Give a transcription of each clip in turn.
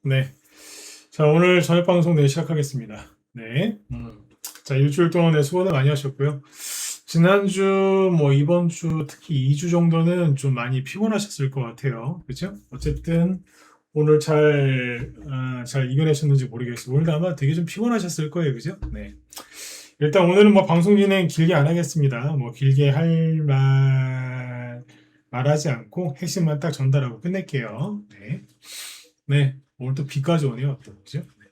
네. 자, 오늘 저녁 방송 시작하겠습니다. 네. 자, 일주일 동안 수고들 많이 하셨고요. 지난주, 이번 주, 특히 2주 정도는 좀 많이 피곤하셨을 것 같아요. 그죠? 어쨌든, 오늘 잘 이겨내셨는지 모르겠어요. 오늘 아마 되게 좀 피곤하셨을 거예요. 그죠? 네. 일단 오늘은 방송 진행 길게 안 하겠습니다. 길게 말하지 않고 핵심만 딱 전달하고 끝낼게요. 네. 네. 오늘 또 비까지 오네요. 또, 그죠? 네.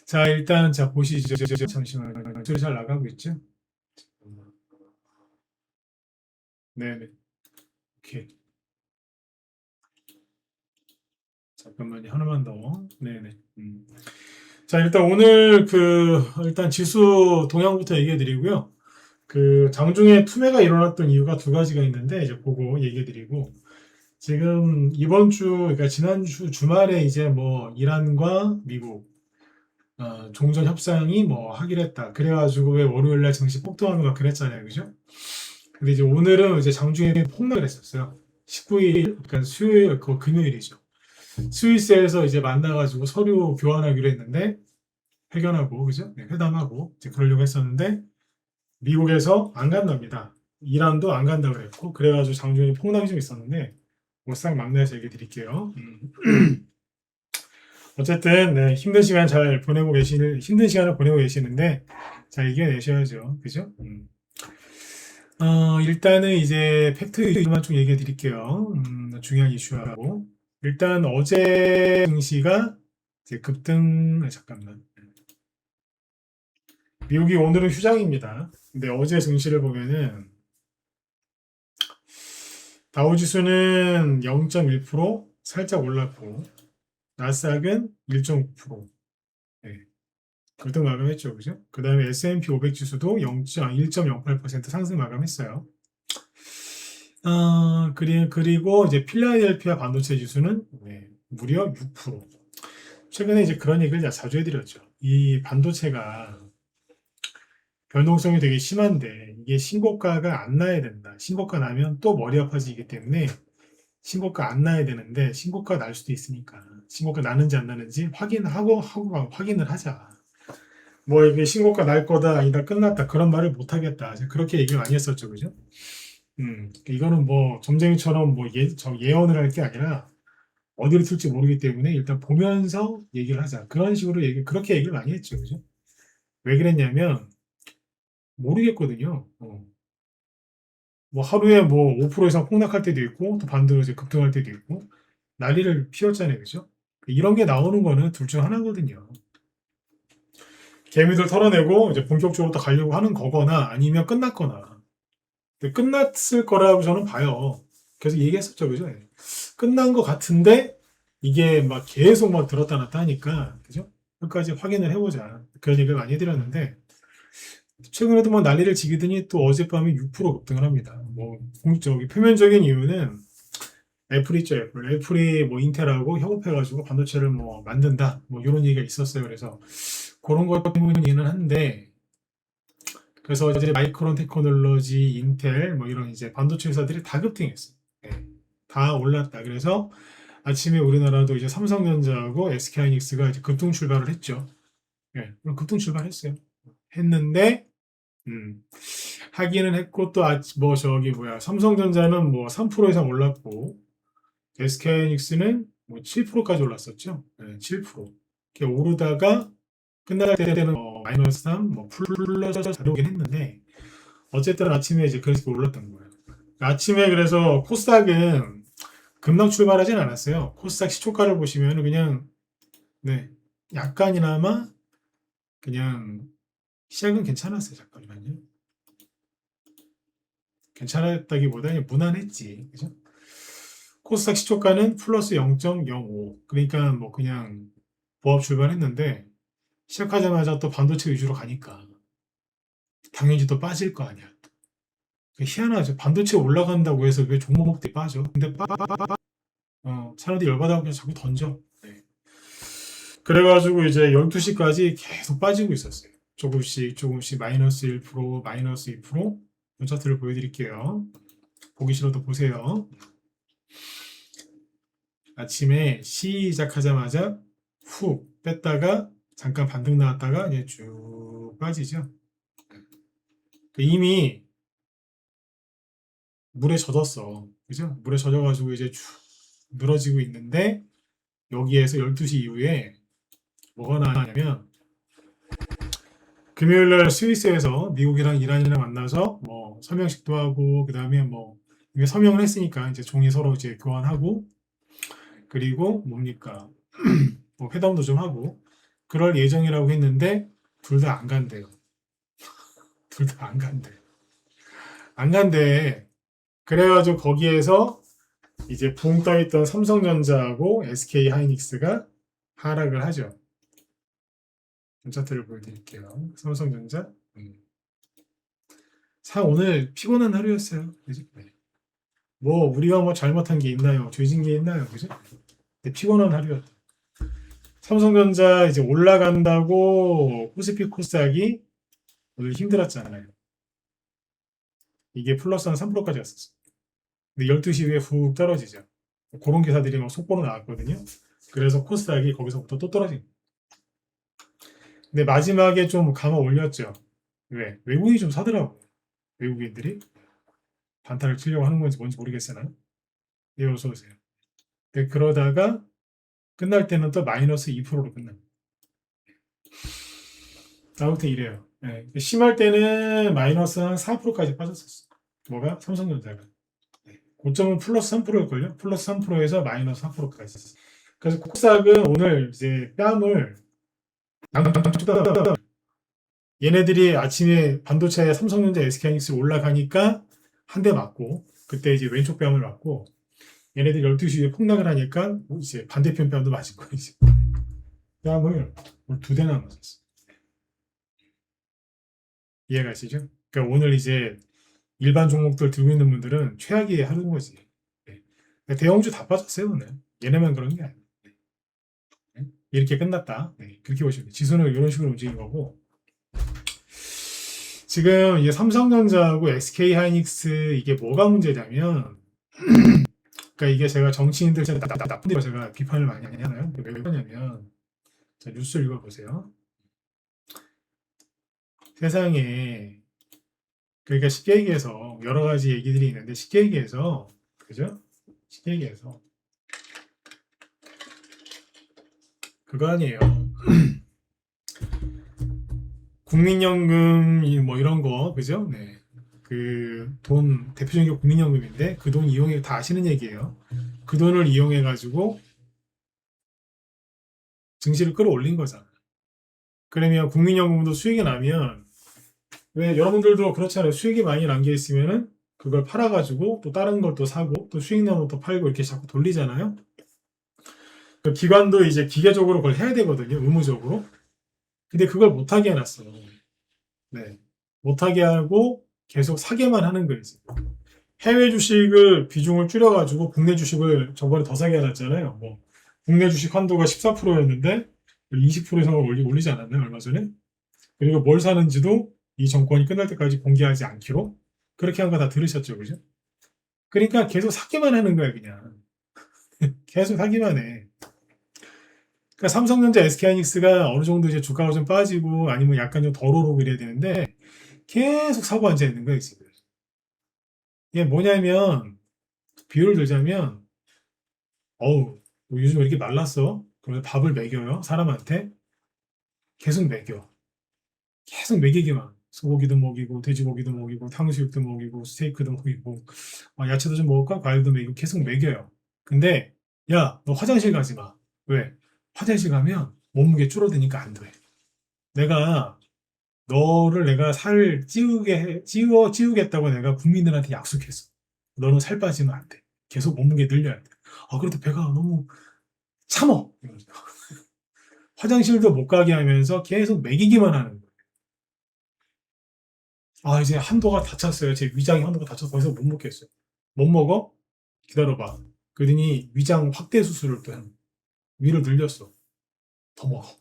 자, 일단, 자, 보시죠. 잠시만요. 소리 잘 나가고 있죠? 네네. 오케이. 잠깐만요. 하나만 더. 네네. 자, 일단 오늘 일단 지수 동향부터 얘기해 드리고요. 장중에 투매가 일어났던 이유가 두 가지가 있는데, 이제 그거 얘기해 드리고, 지금 이번 주, 그러니까 지난주 주말에 이제 이란과 미국, 종전 협상이 하기로 했다. 그래가지고 왜 월요일날 증시 폭등하는 거 그랬잖아요. 그죠? 근데 이제 오늘은 이제 장중에 폭락을 했었어요. 19일, 그러니까 수요일, 금요일이죠. 스위스에서 이제 만나가지고 서류 교환하기로 했는데, 회견하고, 그죠? 네, 회담하고, 이제 그러려고 했었는데, 미국에서 안 간답니다. 이란도 안 간다고 그랬고, 그래가지고 장중에 폭락이 좀 있었는데, 싹 막내서 얘기 드릴게요. 어쨌든, 네, 힘든 시간을 보내고 계시는데, 잘 이겨내셔야죠. 그죠? 일단은 이제 팩트 위주만 좀 얘기해 드릴게요. 중요한 이슈하고. 일단 어제 증시가 이제 잠깐만. 미국이 오늘은 휴장입니다. 근데 어제 증시를 보면은 다우지수는 0.1% 살짝 올랐고, 나스닥은 1.9%. 네, 급등 마감했죠. 그죠? 그 다음에 S&P 500 지수도 1.08% 상승 마감했어요. 그리고 이제 필라델피아 반도체 지수는 무려 6%. 최근에 이제 그런 얘기를 자주 해드렸죠. 이 반도체가 변동성이 되게 심한데 이게 신고가가 안 나야 된다. 신고가 나면 또 머리 아파지기 때문에 신고가 안 나야 되는데 신고가 날 수도 있으니까 신고가 나는지 안 나는지 확인을 하자. 이게 신고가 날 거다 아니다 끝났다 그런 말을 못 하겠다. 그렇게 얘기를 많이 했었죠, 그죠? 이거는 점쟁이처럼 예언을 할 게 아니라 어디를 튈지 모르기 때문에 일단 보면서 얘기를 하자. 그런 식으로 그렇게 얘기를 많이 했죠, 그죠? 왜 그랬냐면 모르겠거든요. 하루에 5% 이상 폭락할 때도 있고 또 반대로 이제 급등할 때도 있고 난리를 피웠잖아요, 그죠? 이런 게 나오는 거는 둘 중 하나거든요. 개미들 털어내고 이제 본격적으로 또 가려고 하는 거거나 아니면 끝났거나. 근데 끝났을 거라고 저는 봐요. 계속 얘기했었죠, 그죠? 끝난 것 같은데 이게 계속 들었다 놨다 하니까 그죠? 끝까지 확인을 해보자 그런 얘기를 많이 해드렸는데 최근에도 난리를 지기더니 또 어젯밤에 6% 급등을 합니다. 표면적인 이유는 애플 있죠, 애플. 애플이 인텔하고 협업해가지고 반도체를 만든다. 이런 얘기가 있었어요. 그래서 그런 것 때문이기는 한데, 그래서 이제 마이크론 테크놀로지, 인텔, 이런 이제 반도체 회사들이 다 급등했어요. 네, 다 올랐다. 그래서 아침에 우리나라도 이제 삼성전자하고 SK하이닉스가 이제 급등 출발을 했죠. 네, 급등 출발했어요. 했는데, 음, 하기는 했고, 또, 삼성전자는 3% 이상 올랐고, SK하이닉스는 7%까지 올랐었죠. 네, 7%. 이렇게 오르다가 끝날 때는 마이너스 3, 플러스 4로 오긴 했는데, 어쨌든 아침에 이제 그래서 올랐던 거예요. 아침에 그래서 코스닥은 급락 출발하진 않았어요. 코스닥 시초가를 보시면 그냥, 네, 약간이나마 그냥 시작은 괜찮았어요. 잠깐만요. 괜찮았다기보다 그냥 무난했지. 그죠? 코스닥 시초가는 플러스 0.05. 그러니까 그냥 보합 출발했는데 시작하자마자 또 반도체 위주로 가니까 당연히 또 빠질 거 아니야. 희한하죠. 반도체 올라간다고 해서 왜 종목들이 빠져? 근데 사람들이 열받아서 그냥 자꾸 던져. 네. 그래가지고 이제 12시까지 계속 빠지고 있었어요. 조금씩 마이너스 1%, 마이너스 2%. 이 차트를 보여드릴게요. 보기 싫어도 보세요. 아침에 시작하자마자 훅 뺐다가 잠깐 반등 나왔다가 이제 쭉 빠지죠. 이미 물에 젖었어. 그죠? 물에 젖어가지고 이제 쭉 늘어지고 있는데 여기에서 12시 이후에 뭐가 나왔냐면 금요일날 스위스에서 미국이랑 이란이랑 만나서 뭐 서명식도 하고 그 다음에 뭐 이게 서명을 했으니까 이제 종이 서로 이제 교환하고 그리고 뭡니까 뭐 회담도 좀 하고 그럴 예정이라고 했는데 둘 다 안 간대요. 둘 다 안 간대. 안 간대. 그래가지고 거기에서 이제 붕 떠있던 삼성전자하고 SK 하이닉스가 하락을 하죠. 차트를 보여드릴게요. 삼성전자. 오늘 피곤한 하루였어요. 그죠? 네. 뭐 우리가 뭐 잘못한 게 있나요? 죄진 게 있나요? 그죠? 네, 피곤한 하루였다. 삼성전자 이제 올라간다고 코스피 코스닥이 오늘 힘들었잖아요. 이게 플러스 한 3%까지 갔었어. 근데 12시 후에 훅 떨어지죠. 그런 기사들이 막 속보로 나왔거든요. 그래서 코스닥이 거기서부터 또 떨어진 거예요. 근데 마지막에 좀 감아 올렸죠. 왜? 외국인이 좀 사더라고요. 외국인들이 반타를 치려고 하는 건지 뭔지 모르겠으나. 네, 어서 오세요. 근데 그러다가 끝날 때는 또 마이너스 2%로 끝납니다. 아무튼 이래요. 네. 심할 때는 마이너스 한 4%까지 빠졌었어. 뭐가? 삼성전자가. 네. 고점은 플러스 3%일걸요? 플러스 3%에서 마이너스 4%까지 있었어. 그래서 코스닥은 오늘 이제 뺨을 얘네들이 아침에 반도체 삼성전자 SK하이닉스 올라가니까 한 대 맞고 그때 이제 왼쪽 뺨을 맞고 얘네들 12시에 폭락을 하니까 이제 반대편 뺨도 맞은 거예요. 이제. 뺨을 2대나 맞았어. 이해가시죠? 그러니까 오늘 이제 일반 종목들 들고 있는 분들은 최악의 하루인 거지. 네. 대형주 다 빠졌어요, 오늘. 얘네만 그런 게 아니에요. 네. 이렇게 끝났다. 네. 그렇게 보시면 돼요. 지수는 이런 식으로 움직인 거고. 지금 이게 삼성전자하고 SK 하이닉스 이게 뭐가 문제냐면, 그러니까 이게 제가 정치인들 나쁜 데로 제가 비판을 많이 하잖아요. 왜 그러냐면, 자, 뉴스 읽어보세요. 세상에, 그러니까 쉽게 얘기해서 여러 가지 얘기들이 있는데 쉽게 얘기해서, 그죠? 쉽게 얘기해서 그거 아니에요. 국민연금 뭐 이런 거 그죠? 네. 그 돈 대표적인 게 국민연금인데 그 돈 이용해 다 아시는 얘기예요. 그 돈을 이용해 가지고 증시를 끌어올린 거잖아. 그러면 국민연금도 수익이 나면 왜 여러분들도 그렇잖아요. 수익이 많이 난 게 있으면은 그걸 팔아가지고 또 다른 걸 또 사고 또 수익 나면 또 팔고 이렇게 자꾸 돌리잖아요. 그 기관도 이제 기계적으로 그걸 해야 되거든요. 의무적으로. 근데 그걸 못하게 해놨어. 네. 못하게 하고 계속 사게만 하는 거예요. 해외 주식을 비중을 줄여가지고 국내 주식을 저번에 더 사게 해놨잖아요. 뭐 국내 주식 한도가 14%였는데 20% 이상을 올리지 않았나요? 얼마 전에? 그리고 뭘 사는지도 이 정권이 끝날 때까지 공개하지 않기로 그렇게 한 거 다 들으셨죠, 그죠? 그러니까 계속 사기만 하는 거야, 그냥. 계속 사기만 해. 그러니까 삼성전자, SK하이닉스가 어느 정도 이제 주가가 좀 빠지고 아니면 약간 좀 덜 오르고 이래야 되는데 계속 사고 앉아 있는 거예요, 지금. 이게 뭐냐면 비유를 들자면 어우, 뭐 요즘 왜 이렇게 말랐어? 그러면 밥을 먹여요, 사람한테. 계속 먹여. 계속 먹이기만. 소고기도 먹이고, 돼지고기도 먹이고, 탕수육도 먹이고, 스테이크도 먹이고, 야채도 좀 먹을까? 과일도 먹이고, 계속 먹여요. 근데, 야, 너 화장실 가지 마. 왜? 화장실 가면 몸무게 줄어드니까 안 돼. 내가, 너를 내가 살 찌우겠다고 내가 국민들한테 약속했어. 너는 살 빠지면 안 돼. 계속 몸무게 늘려야 돼. 그래도 배가 너무 참어. 화장실도 못 가게 하면서 계속 먹이기만 하는 거예요. 이제 한도가 닫혔어요. 제 위장이 한도가 닫혀서 더 이상 못 먹겠어요. 못 먹어? 기다려봐. 그러더니 위장 확대 수술을 또 한, 위를 늘렸어. 더 먹어.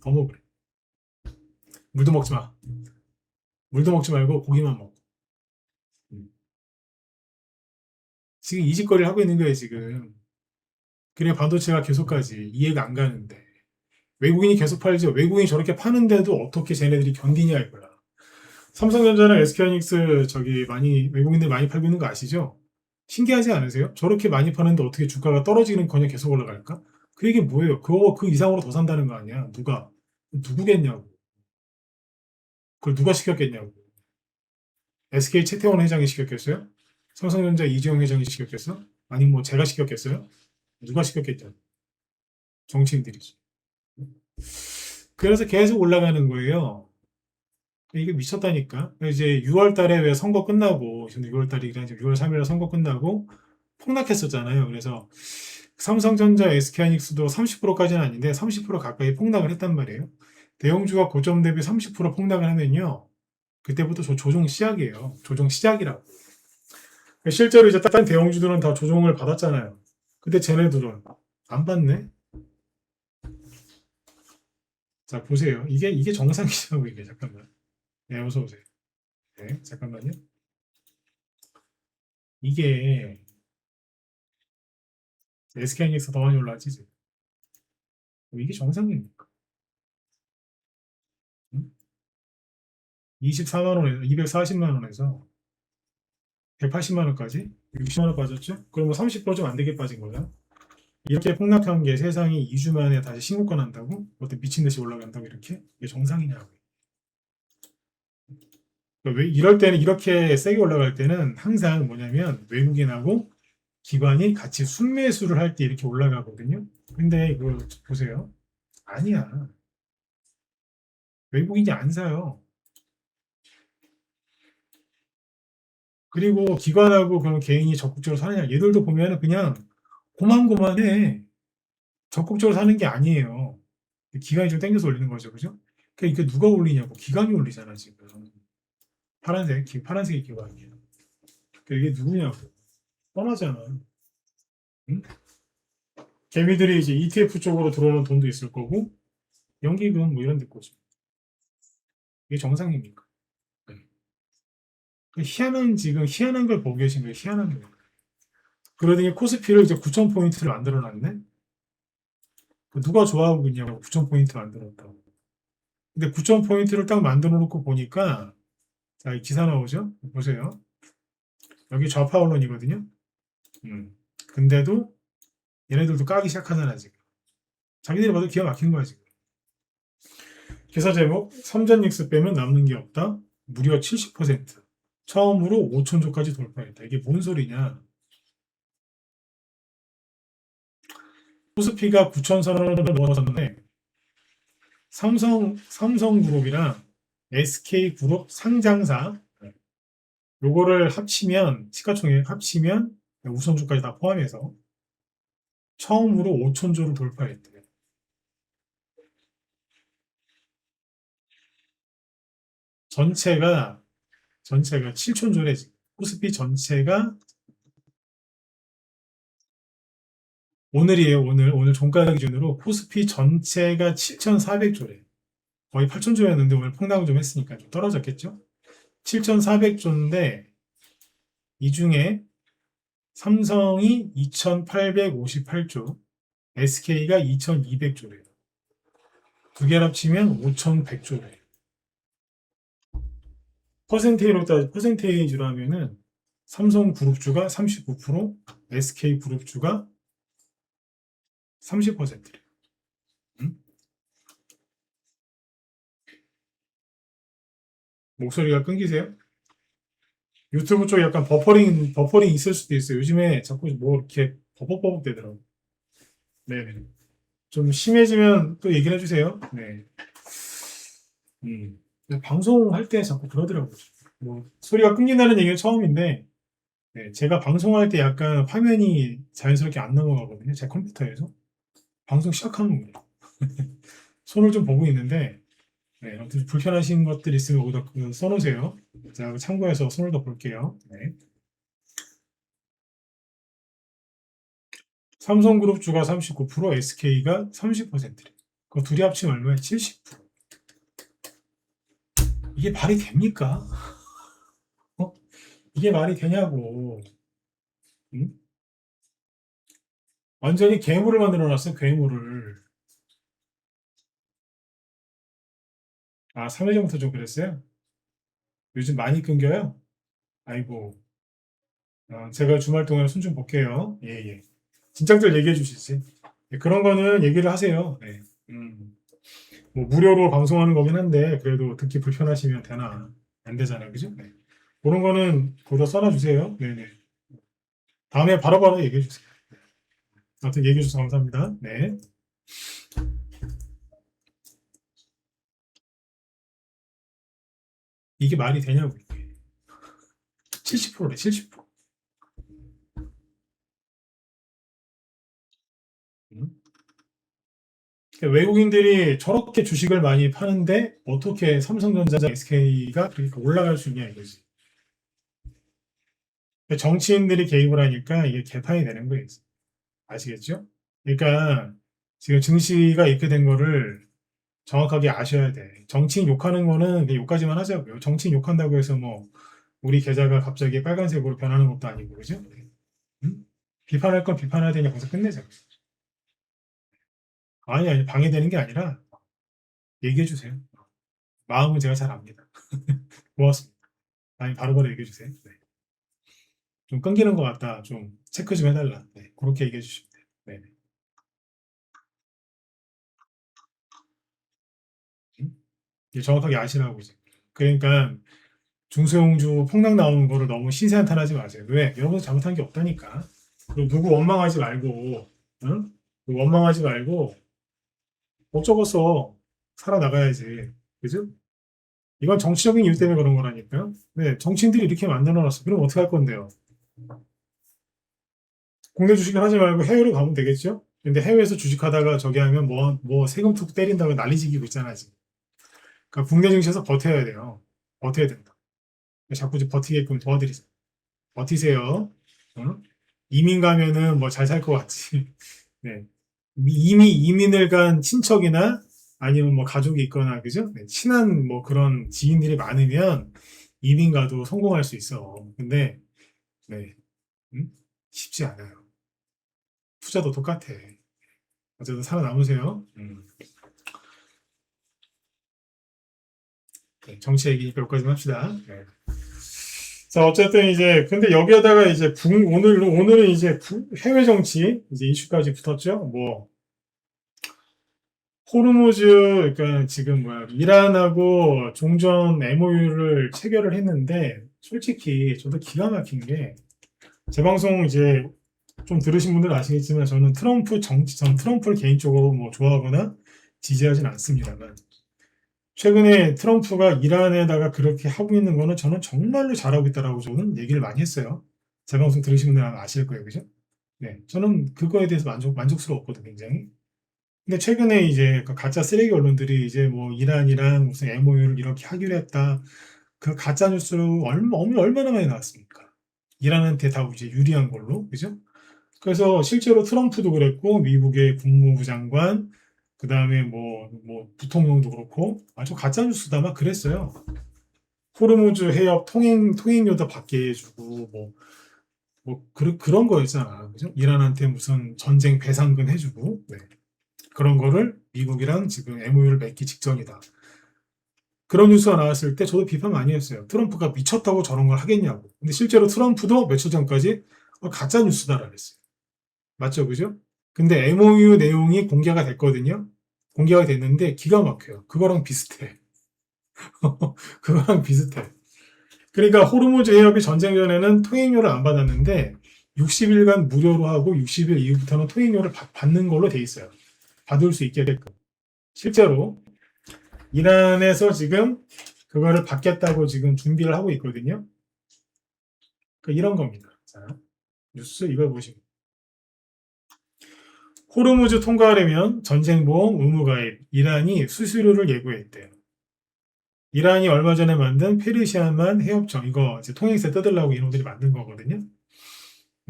더 먹으래. 물도 먹지 마. 물도 먹지 말고 고기만 먹어. 지금 이 짓거리를 하고 있는 거예요, 지금. 그래 반도체가 계속 가지. 이해가 안 가는데. 외국인이 계속 팔죠. 외국인이 저렇게 파는데도 어떻게 쟤네들이 견디냐 이거야. 삼성전자랑 SK하이닉스 저기 많이 외국인들 많이 팔고 있는 거 아시죠? 신기하지 않으세요? 저렇게 많이 파는데 어떻게 주가가 떨어지는커녕 계속 올라갈까? 그 얘기 뭐예요? 그 이상으로 더 산다는 거 아니야? 누구겠냐고. 그걸 누가 시켰겠냐고. SK 최태원 회장이 시켰겠어요? 삼성전자 이재용 회장이 시켰겠어? 아니 뭐 제가 시켰겠어요? 누가 시켰겠죠? 정치인들이지. 그래서 계속 올라가는 거예요. 이게 미쳤다니까. 이제 6월 달에 왜 선거 끝나고, 지금 6월 달이라 지금 6월 3일에 선거 끝나고 폭락했었잖아요. 그래서 삼성전자, SK하이닉스도 30%까지는 아닌데 30% 가까이 폭락을 했단 말이에요. 대형주가 고점 대비 30% 폭락을 하면요. 그때부터 조정 시작이에요. 조정 시작이라고. 실제로 이제 다른 대형주들은 다 조정을 받았잖아요. 근데 쟤네들은 안 받네? 자, 보세요. 이게 정상이라고 이게. 잠깐만. 네, 어서 오세요. 네, 잠깐만요. 이게 SK하이닉스 더 많이 올라왔지, 지금. 이게 정상입니까? 응? 24만 원에서 240만 원에서 180만 원까지 60만 원 빠졌죠? 그러면 30%좀 안 되게 빠진 거죠. 이렇게 폭락한 게 세상이 2주 만에 다시 신고가 난다고? 어때 미친 듯이 올라간다고 이렇게? 이게 정상이냐고. 그러니까 왜 이럴 때는 이렇게 세게 올라갈 때는 항상 뭐냐면 외국인하고 기관이 같이 순매수를 할 때 이렇게 올라가거든요. 근데 이거 보세요. 아니야. 외국인이 안 사요. 그리고 기관하고 그런 개인이 적극적으로 사느냐. 얘들도 보면은 그냥 고만고만해. 적극적으로 사는 게 아니에요. 기관이 좀 땡겨서 올리는 거죠. 그죠? 그러니까 이게 누가 올리냐고. 기관이 올리잖아, 지금. 파란색이 기관이에요. 그러니까 이게 누구냐고. 뻔하잖아. 응? 개미들이 이제 ETF 쪽으로 들어오는 돈도 있을 거고, 연기금 뭐 이런 데 거죠. 이게 정상입니까? 네. 희한한 걸 보고 계신 거예요. 희한한 거. 그러더니 코스피를 이제 9,000포인트를 만들어 놨네? 누가 좋아하고 있냐고 9,000포인트 만들었다고. 근데 9,000포인트를 딱 만들어 놓고 보니까, 자, 이 기사 나오죠? 보세요. 여기 좌파 언론이거든요? 근데도 얘네들도 까기 시작하잖아, 지금. 자기들이 봐도 기가 막힌 거야, 지금. 기사 제목, 삼전닉스 빼면 남는 게 없다. 무려 70%. 처음으로 5천조까지 돌파했다. 이게 뭔 소리냐? 코스피가 9천선을 넘어섰는데 삼성그룹이랑 SK그룹 상장사 요거를 합치면 시가총액 합치면 우선주까지 다 포함해서 처음으로 5천조를 돌파했대요. 전체가 7천조래. 코스피 전체가 오늘이에요. 오늘 종가 기준으로 코스피 전체가 7,400조래. 거의 8천조였는데 오늘 폭락을 좀 했으니까 좀 떨어졌겠죠? 7,400조인데 이 중에 삼성이 2,858조, SK가 2,200조래요. 두 개를 합치면 5,100조래요. 퍼센테이지로 하면은 삼성그룹주가 39%, SK그룹주가 30%래요. 응? 목소리가 끊기세요? 유튜브 쪽에 약간 버퍼링 있을 수도 있어요. 요즘에 자꾸 뭐 이렇게 버벅버벅 되더라고요. 네네. 좀 심해지면 또 얘기를 해주세요. 네. 음. 방송할 때 자꾸 그러더라고요. 뭐, 소리가 끊긴다는 얘기는 처음인데, 네, 제가 방송할 때 약간 화면이 자연스럽게 안 넘어가거든요. 제 컴퓨터에서. 방송 시작하는 거예요. 손을 좀 보고 있는데, 네, 아무튼 불편하신 것들 있으면 거기다 써놓으세요. 제가 참고해서 손을 더 볼게요. 네. 삼성그룹 주가 39%, SK가 30%래. 그 둘이 합치면 얼마야? 70%. 이게 말이 됩니까? 어? 이게 말이 되냐고. 응? 완전히 괴물을 만들어 놨어요, 괴물을. 아, 3일 전부터 좀 그랬어요? 요즘 많이 끊겨요? 아이고. 제가 주말 동안에 손 좀 볼게요. 예, 예. 진작들 얘기해 주시지. 예, 그런 거는 얘기를 하세요. 네. 뭐 무료로 방송하는 거긴 한데 그래도 듣기 불편하시면 되나? 안 되잖아요, 그죠? 네. 그런 거는 거기다 써놔주세요. 네네. 다음에 바로바로 얘기해 주세요. 아무튼 얘기해 주셔서 감사합니다. 네. 이게 말이 되냐고. 70%래, 70%. 음? 그러니까 외국인들이 저렇게 주식을 많이 파는데 어떻게 삼성전자, SK가 그렇게 올라갈 수 있냐 이거지. 그러니까 정치인들이 개입을 하니까 이게 개판이 되는 거예요. 아시겠죠? 그러니까 지금 증시가 이렇게 된 거를 정확하게 아셔야 돼. 정치인 욕하는 거는 그냥 욕까지만 하자고요. 정치인 욕한다고 해서 뭐 우리 계좌가 갑자기 빨간색으로 변하는 것도 아니고 그죠? 응? 비판할 건 비판해야 되냐 거기서 끝내자. 아니 아니 방해되는 게 아니라 얘기해 주세요. 마음은 제가 잘 압니다. 고맙습니다. 아니 바로바로 얘기해 주세요. 네. 좀 끊기는 것 같다. 좀 체크 좀 해달라. 네. 그렇게 얘기해 주시면 돼요. 네. 응? 이게 정확하게 아시라고 이제. 그러니까 중소형주 폭락 나오는 거를 너무 시세한탄하지 마세요. 왜? 여러분 잘못한 게 없다니까. 그리고 누구 원망하지 말고, 응? 누구 원망하지 말고 어쩌겠어. 살아나가야지. 그죠? 이건 정치적인 이유 때문에 그런 거라니까요. 네, 정치인들이 이렇게 만들어놨어. 그럼 어떻게 할 건데요? 국내 주식을 하지 말고 해외로 가면 되겠죠? 근데 해외에서 주식하다가 저기 하면 뭐 세금 툭 때린다고 난리지기고 있잖아, 지금. 그러니까 국내 증시에서 버텨야 돼요. 버텨야 된다. 자꾸 이제 버티게끔 도와드리세요. 버티세요. 어? 이민 가면은 뭐 잘 살 것 같지. 네. 이미 이민을 간 친척이나 아니면 뭐 가족이 있거나, 그죠? 네, 친한 뭐 그런 지인들이 많으면 이민 가도 성공할 수 있어. 근데, 네. 음? 쉽지 않아요. 투자도 똑같아. 어쨌든 살아남으세요. 네, 정치 얘기니까 여기까지만 합시다. 네. 자, 어쨌든 이제, 근데 여기에다가 이제 오늘은 이제 해외 정치, 이제 이슈까지 붙었죠? 뭐, 호르무즈, 그러니까 지금 뭐야, 이란하고 종전 MOU를 체결을 했는데, 솔직히 저도 기가 막힌 게, 제 방송 이제 좀 들으신 분들은 아시겠지만, 저는 트럼프를 개인적으로 뭐 좋아하거나 지지하진 않습니다만, 최근에 트럼프가 이란에다가 그렇게 하고 있는 거는 저는 정말로 잘하고 있다라고 저는 얘기를 많이 했어요. 제 방송 들으신 분들은 아마 아실 거예요, 그죠? 네. 저는 그거에 대해서 만족스러웠거든요, 굉장히. 근데 최근에 이제 그 가짜 쓰레기 언론들이 이제 뭐 이란이랑 무슨 MOU를 이렇게 하기로 했다. 그 가짜 뉴스로 얼마나 많이 나왔습니까? 이란한테 다 이제 유리한 걸로, 그죠? 그래서 실제로 트럼프도 그랬고, 미국의 국무부 장관, 그 다음에 뭐, 부통령도 그렇고, 아주 가짜 뉴스다 막 그랬어요. 호르무즈 해협 통행료도 받게 해주고, 그런 거였잖아. 그죠? 이란한테 무슨 전쟁 배상금 해주고, 네. 그런 거를 미국이랑 지금 MOU를 맺기 직전이다. 그런 뉴스가 나왔을 때 저도 비판 많이 했어요. 트럼프가 미쳤다고 저런 걸 하겠냐고. 근데 실제로 트럼프도 며칠 전까지 가짜 뉴스다라 그랬어요. 맞죠? 그죠? 근데 MOU 내용이 공개가 됐거든요. 공개가 됐는데 기가 막혀요. 그거랑 비슷해. 그거랑 비슷해. 그러니까 호르무즈 해협이 전쟁 전에는 통행료를 안 받았는데 60일간 무료로 하고 60일 이후부터는 통행료를 받는 걸로 돼 있어요. 받을 수 있게끔. 실제로 이란에서 지금 그거를 받겠다고 지금 준비를 하고 있거든요. 그러니까 이런 겁니다. 자, 뉴스 이걸 보시면. 호르무즈 통과하려면 전쟁보험 의무가입, 이란이 수수료를 예고했대요. 이란이 얼마 전에 만든 페르시아만 해협정, 이거 이제 통행세 뜯으려고 이놈들이 만든 거거든요.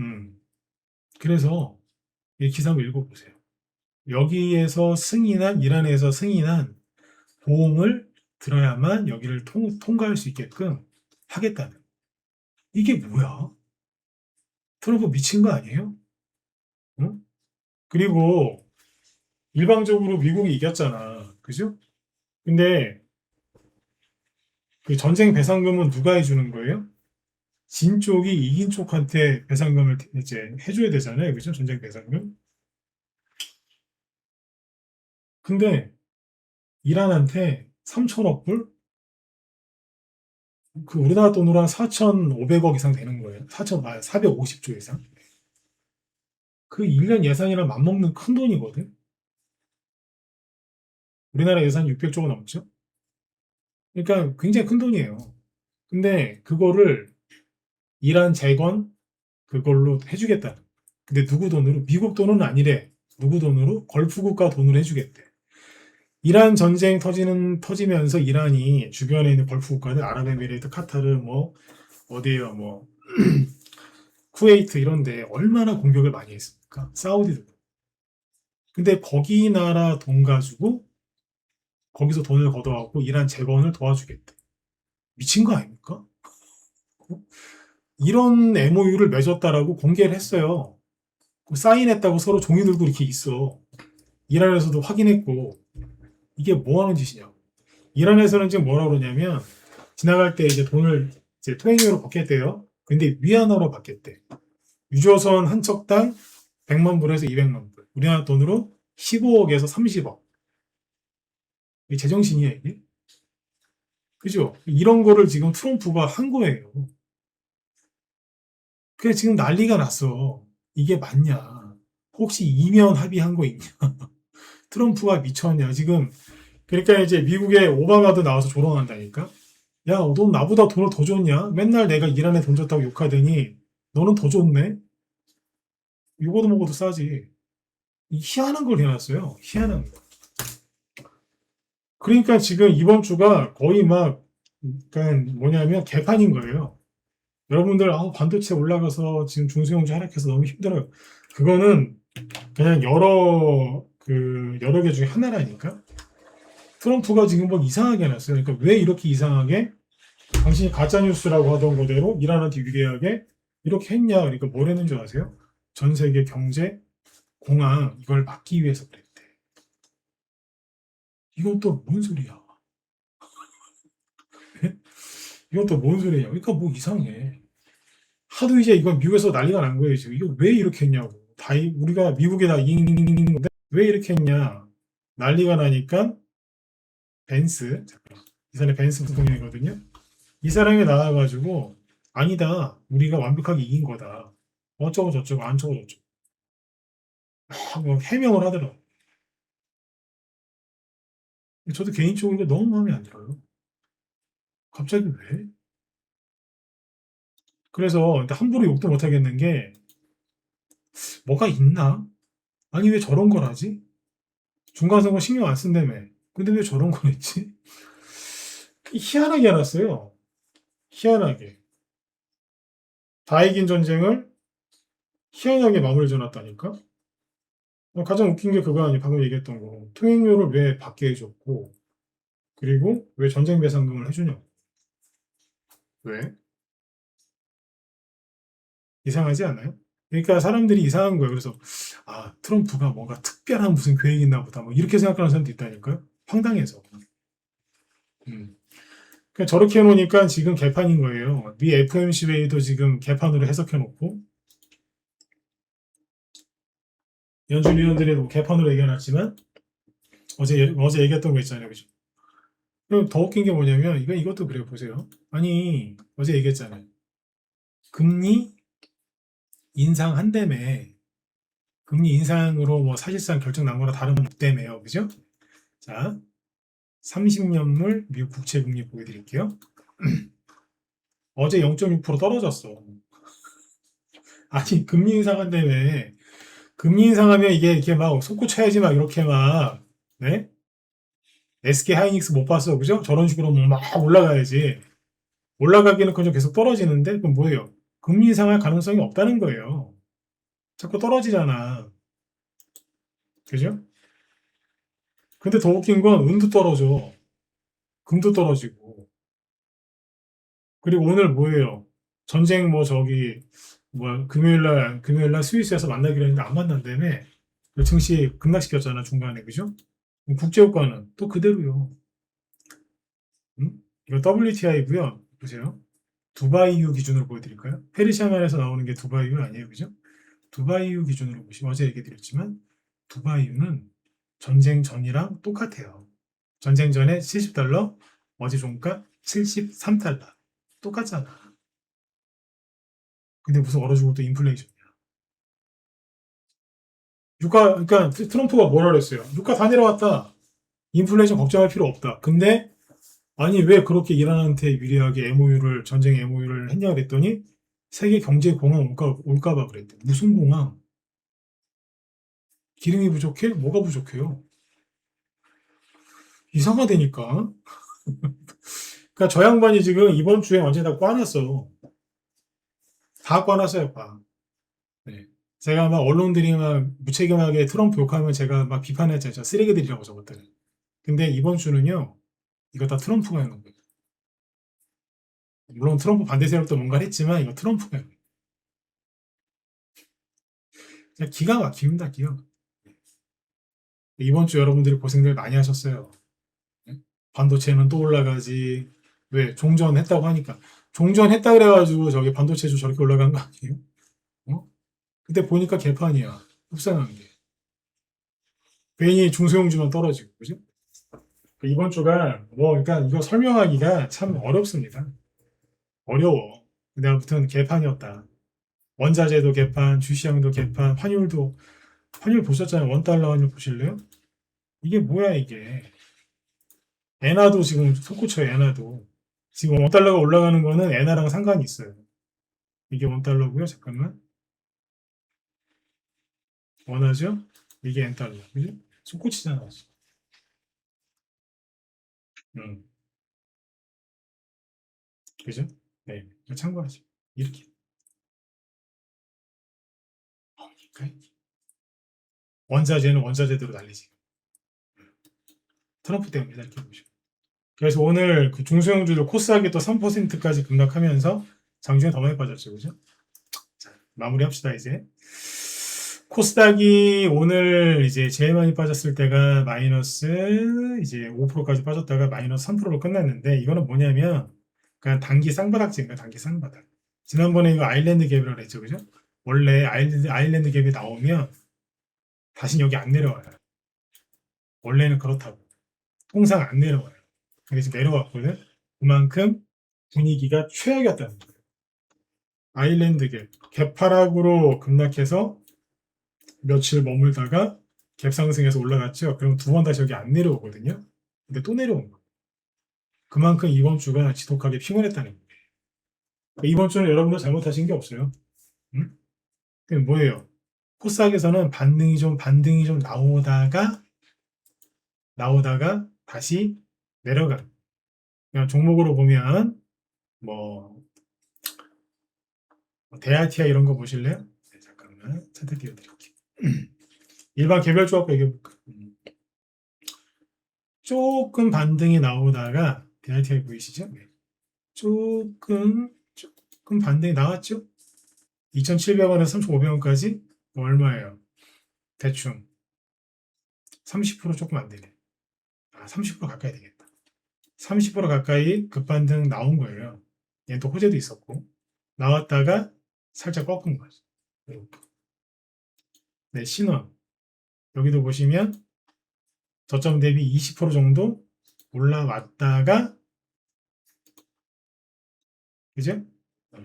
음, 그래서 이 기사 한번 읽어보세요. 여기에서 승인한, 이란에서 승인한 보험을 들어야만 여기를 통과할 수 있게끔 하겠다는. 이게 뭐야? 트럼프 미친 거 아니에요? 응? 그리고 일방적으로 미국이 이겼잖아. 그죠? 근데 그 전쟁 배상금은 누가 해주는 거예요? 진 쪽이 이긴 쪽한테 배상금을 이제 해줘야 되잖아요. 그죠? 전쟁 배상금. 근데 이란한테 3천억 불? 그 우리나라 돈으로 한 4,500억 이상 되는 거예요. 450조 이상. 그 1년 예산이랑 맞먹는 큰 돈이거든. 우리나라 예산 600조가 넘죠. 그러니까 굉장히 큰 돈이에요. 근데 그거를 이란 재건 그걸로 해주겠다. 근데 누구 돈으로? 미국 돈은 아니래. 누구 돈으로? 걸프 국가 돈으로 해주겠대. 이란 전쟁 터지면서 이란이 주변에 있는 걸프 국가들, 아랍에미레이트, 카타르, 뭐 어디에요, 뭐 쿠웨이트 이런데 얼마나 공격을 많이 했습니까? 사우디도. 근데 거기 나라 돈 가지고 거기서 돈을 걷어갖고 이란 재건을 도와주겠대. 미친 거 아닙니까? 이런 MOU를 맺었다라고 공개를 했어요. 사인했다고 서로 종이 들고 이렇게 있어. 이란에서도 확인했고 이게 뭐 하는 짓이냐고. 이란에서는 지금 뭐라 그러냐면 지나갈 때 이제 돈을 이제 통행료로 받겠대요. 근데 위안화로 받겠대. 유조선 한 척당 100만 불에서 200만 불. 우리나라 돈으로 15억에서 30억. 이게 제정신이야 이게? 그죠? 이런 거를 지금 트럼프가 한 거예요. 그래 지금 난리가 났어. 이게 맞냐? 혹시 이면 합의한 거 있냐? 트럼프가 미쳤냐? 지금 그러니까 이제 미국의 오바마도 나와서 조롱한다니까. 야, 넌 나보다 돈을 더 줬냐? 맨날 내가 이란에 돈 줬다고 욕하더니 너는 더 줬네? 이거도 먹어도 싸지. 희한한 걸 해놨어요. 희한한 거. 그러니까 지금 이번 주가 거의 막, 그러니까 뭐냐면 개판인 거예요. 여러분들, 반도체 올라가서 지금 중소형주 하락해서 너무 힘들어요. 그거는 그냥 여러 개 중에 하나라니까? 트럼프가 지금 뭐 이상하게 해놨어요. 그러니까 왜 이렇게 이상하게 당신이 가짜뉴스라고 하던 거대로 이란한테 유리하게 이렇게 했냐. 그러니까 뭘 했는 줄 아세요? 전 세계 경제, 공황, 이걸 막기 위해서 그랬대. 이건 또 뭔 소리야? 이건 또 뭔 소리냐? 그러니까 뭐 이상해. 하도 이제 이건 미국에서 난리가 난 거예요. 지금 이거 왜 이렇게 했냐고. 우리가 미국에 다 이긴데 왜 이렇게 했냐? 난리가 나니까 벤스, 잠깐. 이 사람이 벤스 부통령이거든요. 이 사람이 나와가지고 아니다. 우리가 완벽하게 이긴 거다. 어쩌고 저쩌고 안쩌고 저쩌고. 뭐 해명을 하더라고. 저도 개인적으로 너무 마음에 안 들어요. 갑자기 왜? 그래서 함부로 욕도 못 하겠는 게 뭐가 있나? 아니 왜 저런 걸 하지? 중간선거 신경 안 쓴다며. 근데 왜 저런 걸 했지? 희한하게 알았어요. 희한하게. 다 이긴 전쟁을 희한하게 마무리 지어놨다니까? 가장 웃긴 게 그거 아니에요. 방금 얘기했던 거. 통행료를 왜 받게 해줬고, 그리고 왜 전쟁 배상금을 해주냐고. 왜? 이상하지 않아요? 그러니까 사람들이 이상한 거예요. 그래서, 트럼프가 뭔가 특별한 무슨 계획이 있나 보다. 뭐 이렇게 생각하는 사람도 있다니까요. 황당해서. 음. 그러니까 저렇게 해놓으니까 지금 개판인 거예요. 미 FMC 회의도 지금 개판으로 해석해놓고, 연준위원들이 뭐 개판으로 얘기해놨지만, 어제 얘기했던 거 있잖아요. 그죠? 그리고 더 웃긴 게 뭐냐면, 이것도 그래요. 보세요. 아니, 어제 얘기했잖아요. 금리 인상한다며. 금리 인상으로 뭐 사실상 결정 난 거랑 다름없다며요. 그죠? 자, 30년물 미국 국채 금리 보여드릴게요. 어제 0.6% 떨어졌어. 아니, 금리 인상한다며. 금리 인상하면 이게 이렇게 막 솟구쳐야지 막 이렇게 막, 네? SK 하이닉스 못 봤어. 그죠? 저런 식으로 막 올라가야지. 올라가기는 그저 계속 떨어지는데, 그럼 뭐예요? 금리 인상할 가능성이 없다는 거예요. 자꾸 떨어지잖아. 그죠? 근데 더 웃긴 건 은도 떨어져. 금도 떨어지고. 그리고 오늘 뭐예요? 전쟁 뭐 금요일날 스위스에서 만나기로 했는데 안 만난다며. 증시 급락시켰잖아, 중간에. 그죠? 국제유가는 또 그대로요. 이거 WTI고요. 보세요. 두바이유 기준으로 보여드릴까요? 페르시아만에서 나오는 게 두바이유 아니에요. 그죠? 두바이유 기준으로 보시면 어제 얘기 드렸지만 두바이유는 전쟁 전이랑 똑같아요. 전쟁 전에 70달러, 어제 종가 73달러. 똑같잖아. 근데 무슨 얼어 죽을 또 인플레이션이야. 유가, 그러니까 트럼프가 뭐라 그랬어요? 유가 다 내려왔다. 인플레이션 걱정할 필요 없다. 근데 아니 왜 그렇게 이란한테 유리하게 MOU를 전쟁 MOU를 했냐 그랬더니 세계 경제 공황 올까 봐 그랬대. 무슨 공황? 기름이 부족해? 뭐가 부족해요? 이상하다니까. 그러니까 저 양반이 지금 이번 주에 완전히 다 꽈놨어. 다 꽈놨어요, 과. 네. 제가 막 언론들이 막 무책임하게 트럼프 욕하면 제가 막 비판했잖아요. 저 쓰레기들이라고 저것들. 근데 이번 주는요, 이거 다 트럼프가 해놓은 거예요. 물론 트럼프 반대 세력도 뭔가 했지만 이거 트럼프가 해놓은 거예요. 그냥 기가 막힙니다, 기가 막. 이번 주 여러분들이 고생들 많이 하셨어요. 반도체는 또 올라가지. 왜? 종전했다고 하니까. 종전했다 그래가지고 저기 반도체주 저렇게 올라간 거 아니에요? 어? 근데 보니까 개판이야. 흡사한 게. 괜히 중소형주만 떨어지고, 그죠? 이번 주가, 뭐, 그러니까 이거 설명하기가 참 어렵습니다. 어려워. 근데 아무튼 개판이었다. 원자재도 개판, 주시장도 개판, 환율 보셨잖아요. 원달러 환율 보실래요? 이게 뭐야, 이게. 엔화도 지금 솟구쳐요, 엔화도. 지금 원달러가 올라가는 거는 엔화랑 상관이 있어요. 이게 원달러고요. 잠깐만. 원화죠? 이게 엔달러. 그죠? 솟구치잖아. 음, 그죠? 네. 참고하죠. 이렇게. 그러니까 원자재는 원자재대로 난리지. 트럼프 때문에 이렇게 보죠. 그래서 오늘 그 중소형주들 코스닥이 또 3%까지 급락하면서 장중에 더 많이 빠졌죠. 그죠? 자, 마무리합시다, 이제. 코스닥이 오늘 이제 제일 많이 빠졌을 때가 마이너스 이제 5%까지 빠졌다가 마이너스 3%로 끝났는데 이거는 뭐냐면 그냥 단기 쌍바닥지인가 단기 쌍바닥. 지난번에 이거 아일랜드 갭이라고 했죠. 그죠? 원래 아일랜드 갭이 나오면 다시 여기 안 내려와요. 원래는 그렇다고. 통상 안 내려와요. 근데 지금 내려왔거든. 그만큼 분위기가 최악이었다는 거예요. 아일랜드 갭. 개파락으로 급락해서 며칠 머물다가 갭 상승해서 올라갔죠. 그럼 두 번 다시 여기 안 내려오거든요. 근데 또 내려온 거예요. 그만큼 이번 주가 지독하게 피곤했다는 거예요. 이번 주는 여러분들 잘못하신 게 없어요. 응? 그게 뭐예요? 코스닥에서는 반등이 좀 나오다가 다시 내려가는. 그냥 종목으로 보면 뭐 대아티아 이런 거 보실래요? 네, 잠깐만 차트 띄워드릴게요. 일반 개별 조합 얘기해볼까? 조금 반등이 나오다가 대아티아 보이시죠? 네. 조금 반등이 나왔죠? 2,700원에서 3,500원까지 얼마예요? 대충 30% 조금 안 되네. 30% 가까이 되겠다. 30% 가까이 급반등 나온 거예요. 얘는 또 호재도 있었고 나왔다가 살짝 꺾은 거죠. 이렇게. 네, 신원. 여기도 보시면 저점 대비 20% 정도 올라왔다가 그죠?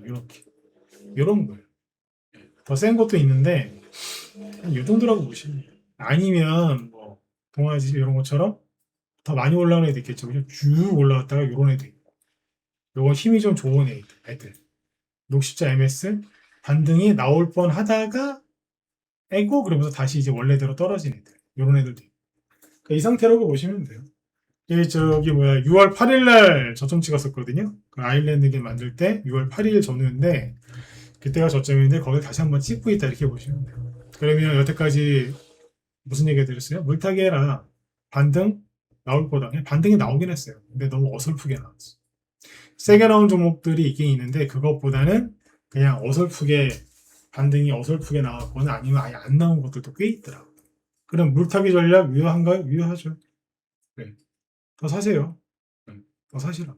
이렇게 이런 거예요. 더 센 것도 있는데 이 정도라고 보시면 돼요. 아니면 뭐 동아지 이런 것처럼 더 많이 올라오는 애도 있겠죠. 그죠? 쭉 올라왔다가 이런 애도 있고 요거 힘이 좀 좋은 애들 녹십자 MS 반등이 나올 뻔 하다가 애고 그러면서 다시 이제 원래대로 떨어진 애들 이런 애들도 있고 그러니까 이 상태라고 보시면 돼요. 저기 뭐야 6월 8일 날 저점 찍었었거든요. 그 아일랜드게 만들 때 6월 8일 전후인데 그때가 저점인데 거길 다시 한번 찍고 있다 이렇게 보시면 돼요. 그러면 여태까지 무슨 얘기 해드렸어요? 물타기 해라. 반등 나올 거다. 반등이 나오긴 했어요. 근데 너무 어설프게 나왔어. 세게 나온 종목들이 있긴 있는데 그것보다는 그냥 반등이 어설프게 나왔거나 아니면 아예 안 나온 것들도 꽤 있더라고요. 그럼 물타기 전략 유효한가요? 유효하죠. 네. 더 사세요. 네. 더 사시라.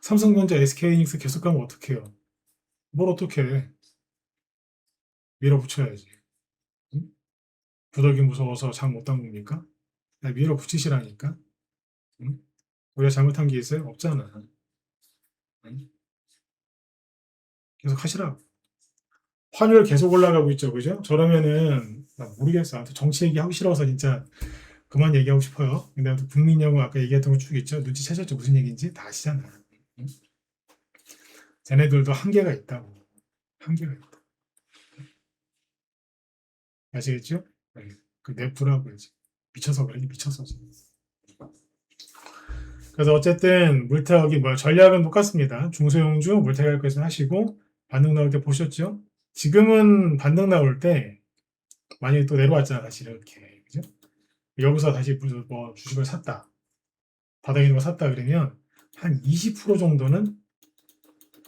삼성전자, SK이닉스 계속 가면 어떡해요? 뭘 어떡해. 밀어붙여야지. 응? 부덕이 무서워서 장 못 담굽니까? 밀어붙이시라니까. 응? 우리가 잘못한 게 있어요? 없잖아. 응? 계속 하시라. 환율 계속 올라가고 있죠, 그죠? 저러면은 나 모르겠어. 아무튼 정치 얘기하기 싫어서 진짜 그만 얘기하고 싶어요. 근데 아무튼 국민연금 아까 얘기했던 거 쭉 있죠. 눈치채셨죠? 무슨 얘기인지 다 아시잖아. 응? 쟤네들도 한계가 있다고. 한계가 있다. 아시겠죠? 네. 그 냅두라고 그러지. 미쳐서 그래, 미쳐서 지금. 그래서 어쨌든 물타기 뭐 전략은 똑같습니다. 중소형주 물타기 것을 하시고 반등 나올 때 보셨죠? 지금은 반등 나올 때 만약에 또 내려왔잖아 다시 이렇게 그죠? 여기서 다시 뭐 주식을 샀다 바닥에 있는 거 샀다 그러면 한 20% 정도는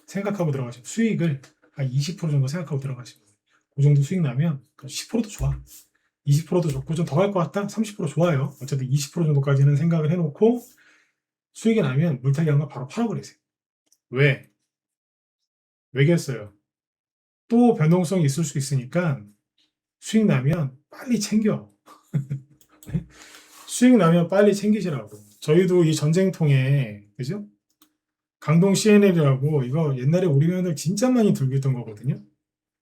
생각하고 들어가시면 수익을 한 20% 정도 생각하고 들어가시면 그 정도 수익 나면 10%도 좋아. 20%도 좋고 좀 더 갈 것 같다? 30% 좋아요. 어쨌든 20% 정도까지는 생각을 해놓고 수익이 나면 물타기 한 거 바로 팔아버리세요. 왜? 왜겠어요? 또 변동성이 있을 수 있으니까 수익 나면 빨리 챙겨. 수익 나면 빨리 챙기시라고. 저희도 이 전쟁통에, 그죠? 강동 CNL이라고 이거 옛날에 우리 회원들 진짜 많이 들고 있던 거거든요.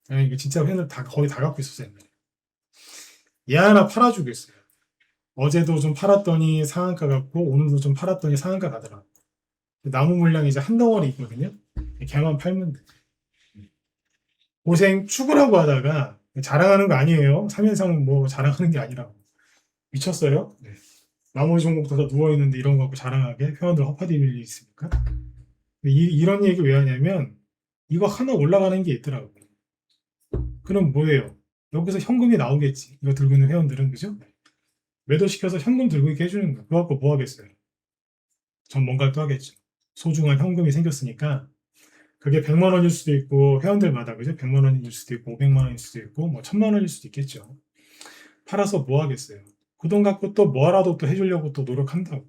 아니, 이거 진짜 회원들 다, 거의 다 갖고 있었어요. 옛날에. 얘 하나 팔아주겠어요. 어제도 좀 팔았더니 상한가 갔고, 오늘도 좀 팔았더니 상한가 가더라. 나무 물량이 이제 한 덩어리 있거든요. 걔만 팔면 돼. 고생 축구라고 하다가 자랑하는 거 아니에요. 3연상 뭐 자랑하는 게 아니라고. 미쳤어요? 네. 나머지 종목도 다 누워있는데 이런 거 갖고 자랑하게 회원들 헛파디 빌리 있습니까? 이런 얘기 왜 하냐면 이거 하나 올라가는 게 있더라고. 그럼 뭐예요? 여기서 현금이 나오겠지. 이거 들고 있는 회원들은 그죠? 매도시켜서 현금 들고 있게 해주는 거. 그거 갖고 뭐 하겠어요? 전 뭔가를 또 하겠죠. 소중한 현금이 생겼으니까 그게 100만 원일 수도 있고 회원들마다 그죠? 100만 원일 수도 있고 500만 원일 수도 있고 뭐 1000만 원일 수도 있겠죠. 팔아서 뭐 하겠어요? 그 돈 갖고 또 뭐라도 또 해주려고 또 노력한다고.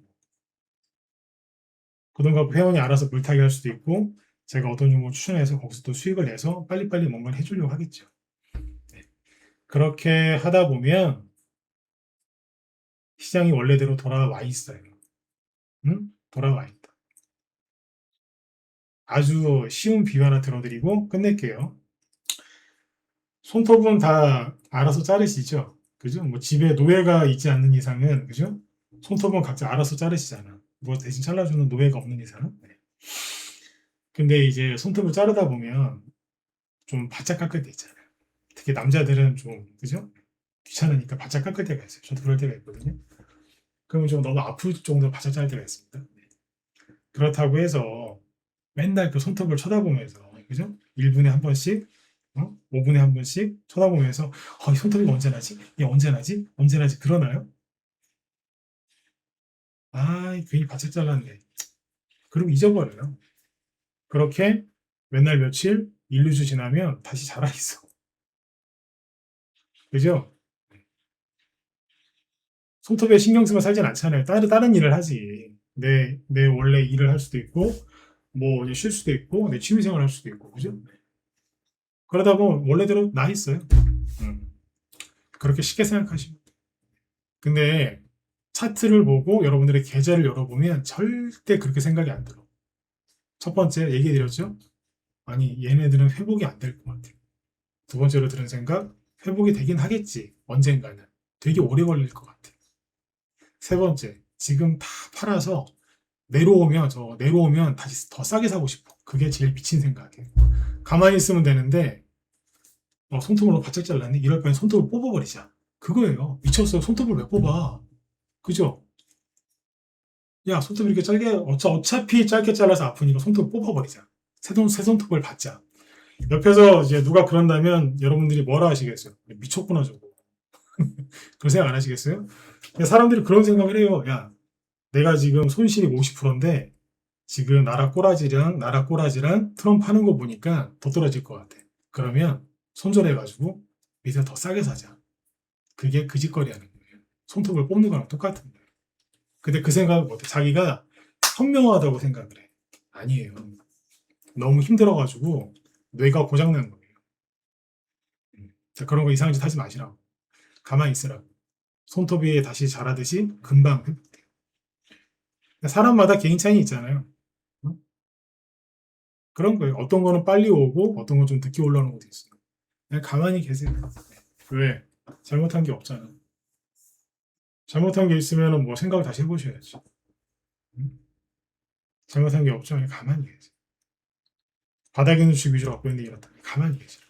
그 돈 갖고 회원이 알아서 물타기 할 수도 있고 제가 어떤 종목 추천해서 거기서 또 수익을 내서 빨리빨리 뭔가를 해주려고 하겠죠. 네. 그렇게 하다 보면 시장이 원래대로 돌아와 있어요. 응? 돌아와 있다. 아주 쉬운 비유 하나 들어드리고 끝낼게요. 손톱은 다 알아서 자르시죠? 그죠? 뭐 집에 노예가 있지 않는 이상은, 그죠? 손톱은 각자 알아서 자르시잖아. 뭐 대신 잘라주는 노예가 없는 이상은. 네. 근데 이제 손톱을 자르다 보면 좀 바짝 깎을 때 있잖아요. 특히 남자들은 좀, 그죠? 귀찮으니까 바짝 깎을 때가 있어요. 저도 그럴 때가 있거든요. 그러면 좀 너무 아플 정도로 바짝 자를 때가 있습니다. 네. 그렇다고 해서 맨날 그 손톱을 쳐다보면서, 그죠? 1분에 한 번씩 5분에 한 번씩 쳐다보면서 이 손톱이 언제 나지? 이게 언제 나지? 언제 나지? 그러나요? 괜히 바짝 잘랐네. 그리고 잊어버려요. 그렇게 맨날 며칠, 1, 2주 지나면 다시 자라 있어. 그죠? 손톱에 신경 쓰면 살진 않잖아요. 다른 일을 하지. 내 원래 일을 할 수도 있고, 뭐 이제 쉴 수도 있고, 내 취미생활 할 수도 있고, 그죠? 그러다 보면 원래대로 나 있어요. 음. 그렇게 쉽게 생각하시면. 근데 차트를 보고 여러분들의 계좌를 열어보면 절대 그렇게 생각이 안 들어. 첫 번째 얘기해드렸죠? 아니 얘네들은 회복이 안 될 것 같아. 두 번째로 들은 생각, 회복이 되긴 하겠지. 언젠가는. 되게 오래 걸릴 것 같아. 세 번째, 지금 다 팔아서 내려오면 다시 더 싸게 사고 싶어. 그게 제일 미친 생각이에요. 가만히 있으면 되는데 손톱으로 바짝 잘랐네? 이럴 바엔 손톱을 뽑아버리자. 그거예요. 미쳤어요. 손톱을 왜 뽑아? 그죠? 야, 손톱 이렇게 짧게, 어차피 짧게 잘라서 아프니까 손톱 뽑아버리자. 새 손톱을 받자. 옆에서 이제 누가 그런다면 여러분들이 뭐라 하시겠어요? 미쳤구나, 저거. 그런 생각 안 하시겠어요? 사람들이 그런 생각을 해요. 야, 내가 지금 손실이 50%인데 지금 나라 꼬라지랑 트럼프 하는 거 보니까 더 떨어질 것 같아. 그러면 손절해가지고 밑에 더 싸게 사자. 그게 그 짓거리 하는 거예요. 손톱을 뽑는 거랑 똑같은 거예요. 근데 그 생각을 못해. 자기가 현명하다고 생각을 해. 아니에요. 너무 힘들어가지고 뇌가 고장난 거예요. 자, 그런 거 이상한 짓 하지 마시라고. 가만히 있으라고. 손톱이 다시 자라듯이 금방 회복돼요. 사람마다 개인 차이 있잖아요. 응? 그런 거예요. 어떤 거는 빨리 오고 어떤 건 좀 늦게 올라오는 것도 있어요. 그냥 가만히 계세요. 왜? 잘못한 게 없잖아. 잘못한 게 있으면 뭐 생각을 다시 해보셔야지. 응? 잘못한 게 없죠. 그냥 가만히 계세요. 바닥에 있는 주식 위주로 갖고 있는데 이렇다. 가만히 계세요.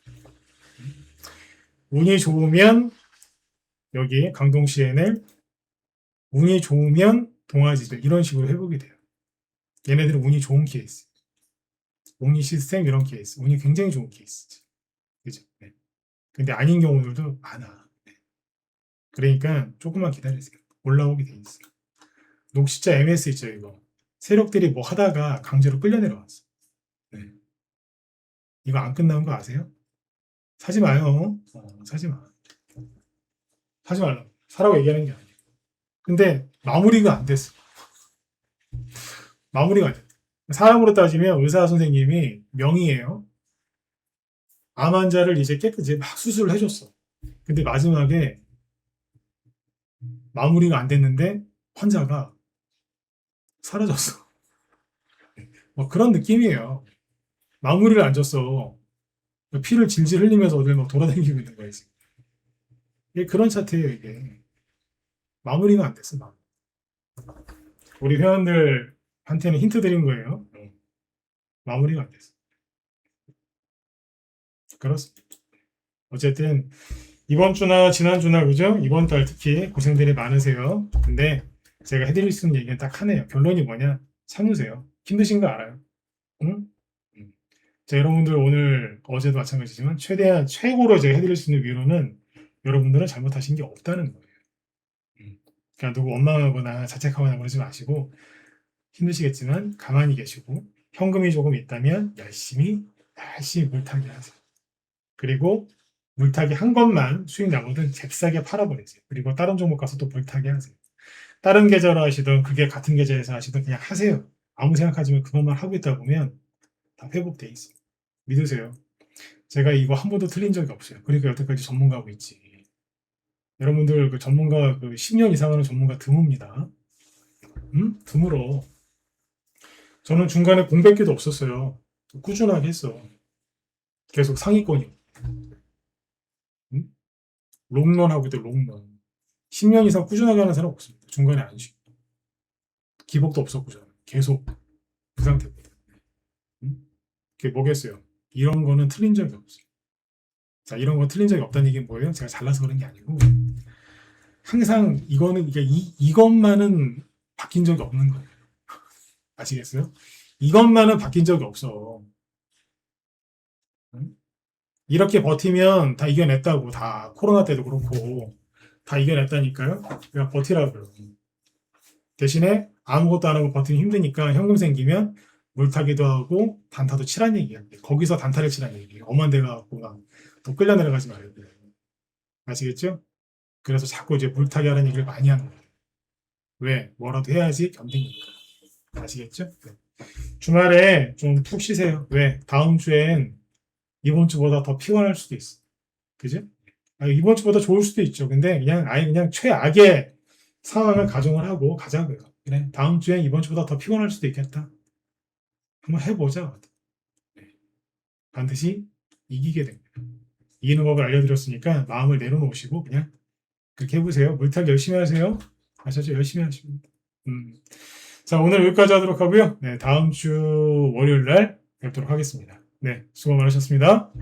운이 좋으면 여기 강동 CNL, 운이 좋으면 동아지들 이런 식으로 회복이 돼요. 얘네들은 운이 좋은 케이스. 운이 시스템 이런 케이스. 운이 굉장히 좋은 케이스지. 그죠? 네. 근데 아닌 경우들도 많아. 네. 그러니까 조금만 기다리세요. 올라오게 돼 있어요. 녹시자 MS 있죠, 이거. 세력들이 뭐 하다가 강제로 끌려 내려왔어. 네. 이거 안 끝나는 거 아세요? 사지 마요. 사지 마. 사지 말라고. 사라고 얘기하는 게 아니에요. 근데 마무리가 안 됐어. 마무리가 안 됐어. 사람으로 따지면 의사 선생님이 명의예요. 암 환자를 이제 깨끗이 막 수술을 해줬어. 근데 마지막에 마무리가 안 됐는데 환자가 사라졌어. 뭐 그런 느낌이에요. 마무리를 안 줬어. 피를 질질 흘리면서 어딜 막 돌아다니고 있는 거야, 지금. 이게 그런 차트예요, 이게. 마무리가 안 됐어, 마무리. 우리 회원들한테는 힌트 드린 거예요. 마무리가 안 됐어. 그렇습니다. 어쨌든 이번 주나 지난주나 그죠? 이번 달 특히 고생들이 많으세요. 근데 제가 해드릴 수 있는 얘기는 딱 하나예요. 결론이 뭐냐? 참으세요. 힘드신 거 알아요. 응? 자, 여러분들 오늘 어제도 마찬가지지만 최대한 최고로 제가 해드릴 수 있는 위로는 여러분들은 잘못하신 게 없다는 거예요. 그러니까 누구 원망하거나 자책하거나 그러지 마시고 힘드시겠지만 가만히 계시고 현금이 조금 있다면 열심히 물타기 하세요. 그리고 물타기 한 것만 수익 나거든 잽싸게 팔아버리세요. 그리고 다른 종목 가서 또 물타기 하세요. 다른 계좌로 하시든 그게 같은 계좌에서 하시든 그냥 하세요. 아무 생각하지 만 그것만 하고 있다 보면 다 회복돼 있어요. 믿으세요. 제가 이거 한 번도 틀린 적이 없어요. 그러니까 여태까지 전문가하고 있지. 여러분들 그 전문가 그 10년 이상 하는 전문가 드뭅니다. 드물어. 저는 중간에 공백기도 없었어요. 꾸준하게 했어. 계속 상위권이요. 롱런하고 있대, 롱런. 10년 이상 꾸준하게 하는 사람 없습니다. 중간에 안 쉬고. 기복도 없었고, 저는. 계속 그 상태입니다. 그게 뭐겠어요? 이런 거는 틀린 적이 없어요. 자, 이런 거 틀린 적이 없다는 얘기는 뭐예요? 제가 잘나서 그런 게 아니고, 항상 이거는, 이것만은 바뀐 적이 없는 거예요. 아시겠어요? 이것만은 바뀐 적이 없어. 이렇게 버티면 다 이겨냈다고, 다. 코로나 때도 그렇고, 다 이겨냈다니까요? 그냥 버티라고요. 대신에 아무것도 안 하고 버티기 힘드니까 현금 생기면 물타기도 하고 단타도 치란 얘기야. 거기서 단타를 치란 얘기예요. 엄한 데 가갖고 막 또 끌려 내려가지 말아요. 아시겠죠? 그래서 자꾸 이제 물타기 하는 얘기를 많이 하는 거예요. 왜? 뭐라도 해야지 견디니까. 아시겠죠? 네. 주말에 좀 푹 쉬세요. 왜? 다음 주엔 이번 주보다 더 피곤할 수도 있어. 그죠? 이번 주보다 좋을 수도 있죠. 근데 그냥 아예 그냥 최악의 상황을 가정을 하고 가자고요. 그래, 다음 주엔 이번 주보다 더 피곤할 수도 있겠다. 한번 해보자. 네. 반드시 이기게 됩니다. 이기는 법을 알려드렸으니까 마음을 내려놓으시고 그냥 그렇게 해보세요. 물타기 열심히 하세요. 아셨죠? 열심히 하십니다. 자, 오늘 여기까지 하도록 하고요. 네, 다음 주 월요일 날 뵙도록 하겠습니다. 네, 수고 많으셨습니다.